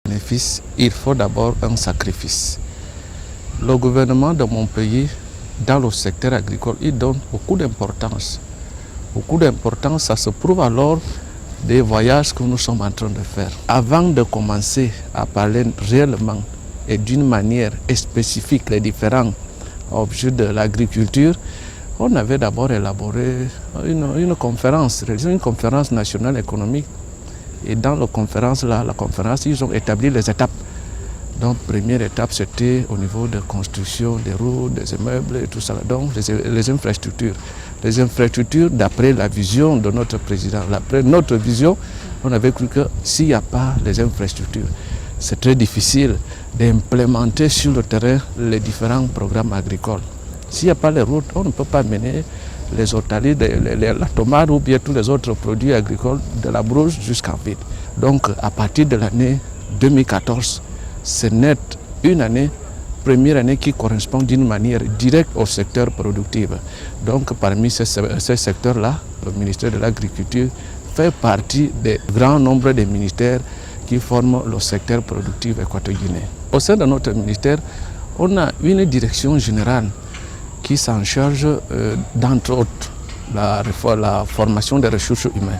bénéfice, il faut d'abord un sacrifice. Le gouvernement de mon pays, dans le secteur agricole, il donne beaucoup d'importance. Beaucoup d'importance, ça se prouve alors des voyages que nous sommes en train de faire. Avant de commencer à parler réellement et d'une manière spécifique les différents objets de l'agriculture, on avait d'abord élaboré une conférence nationale économique. Et dans la conférence, ils ont établi les étapes. Donc, première étape, c'était au niveau de construction des routes, des immeubles et tout ça. Donc, les infrastructures. Les infrastructures, d'après la vision de notre président, d'après notre vision, on avait cru que s'il n'y a pas les infrastructures, c'est très difficile d'implémenter sur le terrain les différents programmes agricoles. S'il n'y a pas les routes, on ne peut pas mener les hortaliers, la tomate ou bien tous les autres produits agricoles de la brousse jusqu'en ville. Donc à partir de l'année 2014, c'est net une première année qui correspond d'une manière directe au secteur productif. Donc parmi ces secteurs-là, le ministère de l'Agriculture fait partie des grands nombres de ministères qui forment le secteur productif équato-guinéen. Au sein de notre ministère, on a une direction générale qui s'en charge d'entre autres la formation des ressources humaines.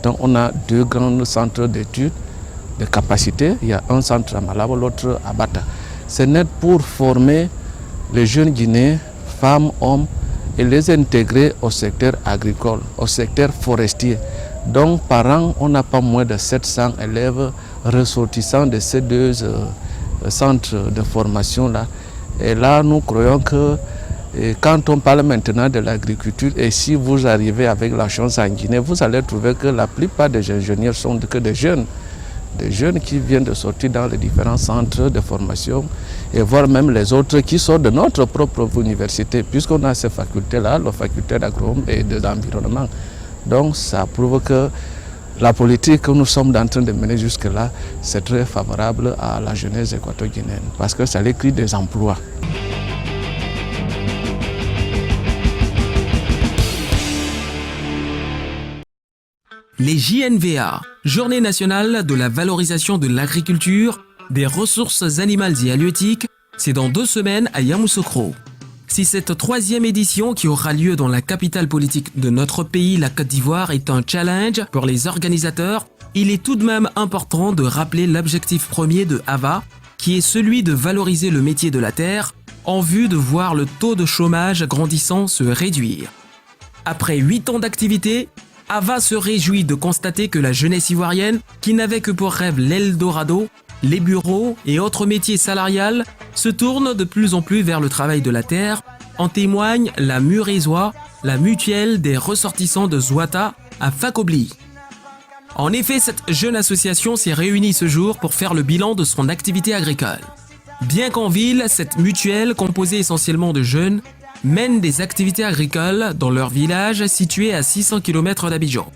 Donc on a deux grands centres d'études de capacité. Il y a un centre à Malabo, l'autre à Bata. C'est net pour former les jeunes Guinéens, femmes, hommes, et les intégrer au secteur agricole, au secteur forestier. Donc par an, on n'a pas moins de 700 élèves ressortissants de ces deux centres de formation-là. Et là, nous croyons que quand on parle maintenant de l'agriculture, et si vous arrivez avec la chance en Guinée, vous allez trouver que la plupart des ingénieurs sont que des jeunes qui viennent de sortir dans les différents centres de formation, et voire même les autres qui sortent de notre propre université, puisqu'on a ces facultés-là, la faculté d'agronome et de l'environnement. Donc ça prouve que la politique que nous sommes en train de mener jusque-là, c'est très favorable à la jeunesse équato-guinéenne, parce que ça crée des emplois. Les JNVA, Journée nationale de la valorisation de l'agriculture, des ressources animales et halieutiques, c'est dans 2 semaines à Yamoussoukro. Si cette 3e édition qui aura lieu dans la capitale politique de notre pays, la Côte d'Ivoire, est un challenge pour les organisateurs, il est tout de même important de rappeler l'objectif premier de AVA, qui est celui de valoriser le métier de la terre en vue de voir le taux de chômage grandissant se réduire. Après 8 ans d'activité, AVA se réjouit de constater que la jeunesse ivoirienne, qui n'avait que pour rêve l'Eldorado, les bureaux et autres métiers salariales, se tourne de plus en plus vers le travail de la terre. En témoigne la Murézois, la mutuelle des ressortissants de Zouata à Fakobli. En effet, cette jeune association s'est réunie ce jour pour faire le bilan de son activité agricole. Bien qu'en ville, cette mutuelle, composée essentiellement de jeunes, mène des activités agricoles dans leur village situé à 600 km d'Abidjan.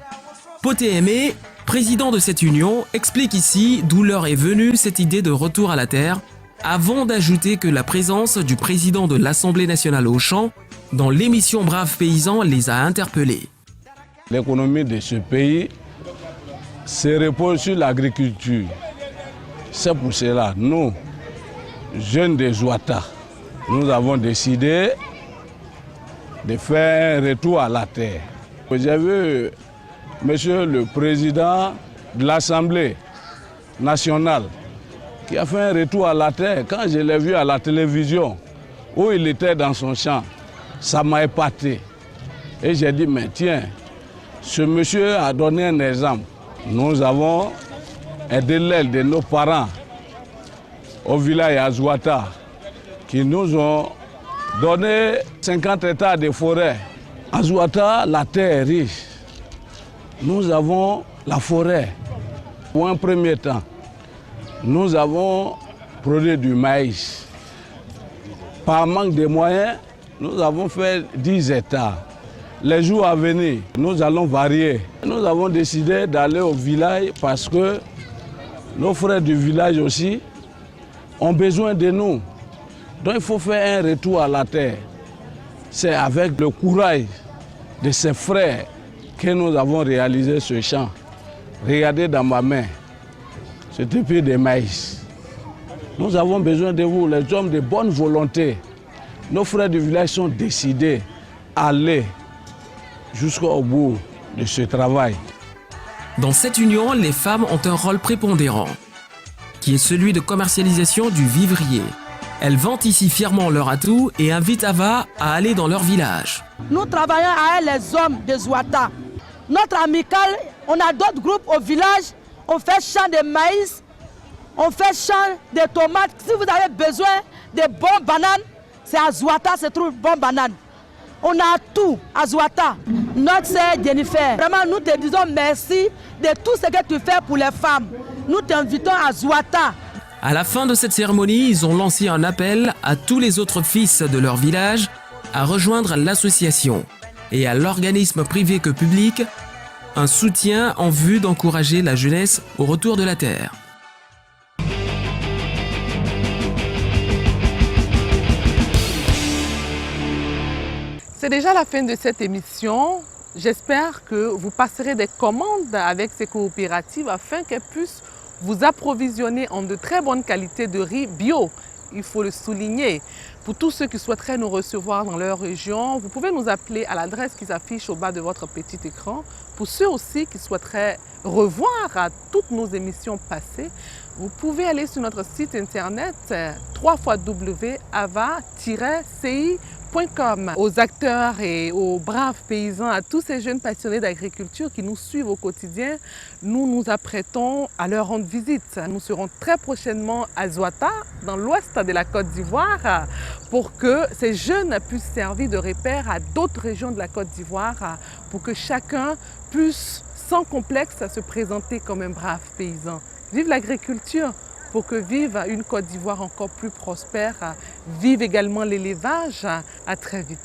Poté Aimé, président de cette union, explique ici d'où leur est venue cette idée de retour à la terre, avant d'ajouter que la présence du président de l'Assemblée nationale au champ dans l'émission Braves Paysans les a interpellés. L'économie de ce pays se repose sur l'agriculture. C'est pour cela, nous, jeunes de Zouata, nous avons décidé de faire un retour à la terre. J'ai vu monsieur le président de l'Assemblée nationale qui a fait un retour à la terre. Quand je l'ai vu à la télévision, où il était dans son champ, ça m'a épaté. Et j'ai dit, mais tiens, ce monsieur a donné un exemple. Nous avons aidé l'aile de nos parents au village à Zouata, qui nous ont donné 50 hectares de forêt. À Zouata, la terre est riche. Nous avons la forêt. Pour un premier temps, nous avons produit du maïs. Par manque de moyens, nous avons fait 10 hectares. Les jours à venir, nous allons varier. Nous avons décidé d'aller au village parce que nos frères du village aussi ont besoin de nous. Donc il faut faire un retour à la terre. C'est avec le courage de ses frères que nous avons réalisé ce champ. Regardez dans ma main. c'est un pays de maïs. Nous avons besoin de vous, les hommes de bonne volonté. Nos frères du village sont décidés à aller jusqu'au bout de ce travail. Dans cette union, les femmes ont un rôle prépondérant, qui est celui de commercialisation du vivrier. Elles vantent ici fièrement leur atout et invitent Ava à aller dans leur village. Nous travaillons avec les hommes de Zouata. Notre amicale, on a d'autres groupes au village, on fait champ de maïs, on fait champ de tomates. Si vous avez besoin de bonnes bananes, c'est à Zouata se trouve bonnes bananes. On a tout à Zouata. Notre sœur Jennifer, vraiment nous te disons merci de tout ce que tu fais pour les femmes. Nous t'invitons à Zouata. À la fin de cette cérémonie, ils ont lancé un appel à tous les autres fils de leur village à rejoindre l'association et à l'organisme privé que public, un soutien en vue d'encourager la jeunesse au retour de la terre. C'est déjà la fin de cette émission. J'espère que vous passerez des commandes avec ces coopératives afin qu'elles puissent vous approvisionner en de très bonnes qualités de riz bio. Il faut le souligner. Pour tous ceux qui souhaiteraient nous recevoir dans leur région, vous pouvez nous appeler à l'adresse qui s'affiche au bas de votre petit écran. Pour ceux aussi qui souhaiteraient revoir toutes nos émissions passées, vous pouvez aller sur notre site internet www.ava-ci.com. Aux acteurs et aux braves paysans, à tous ces jeunes passionnés d'agriculture qui nous suivent au quotidien, nous nous apprêtons à leur rendre visite. Nous serons très prochainement à Zouata, dans l'ouest de la Côte d'Ivoire, pour que ces jeunes puissent servir de repère à d'autres régions de la Côte d'Ivoire, pour que chacun puisse sans complexe se présenter comme un brave paysan. Vive l'agriculture pour que vive une Côte d'Ivoire encore plus prospère. Vive également l'élevage. À très vite.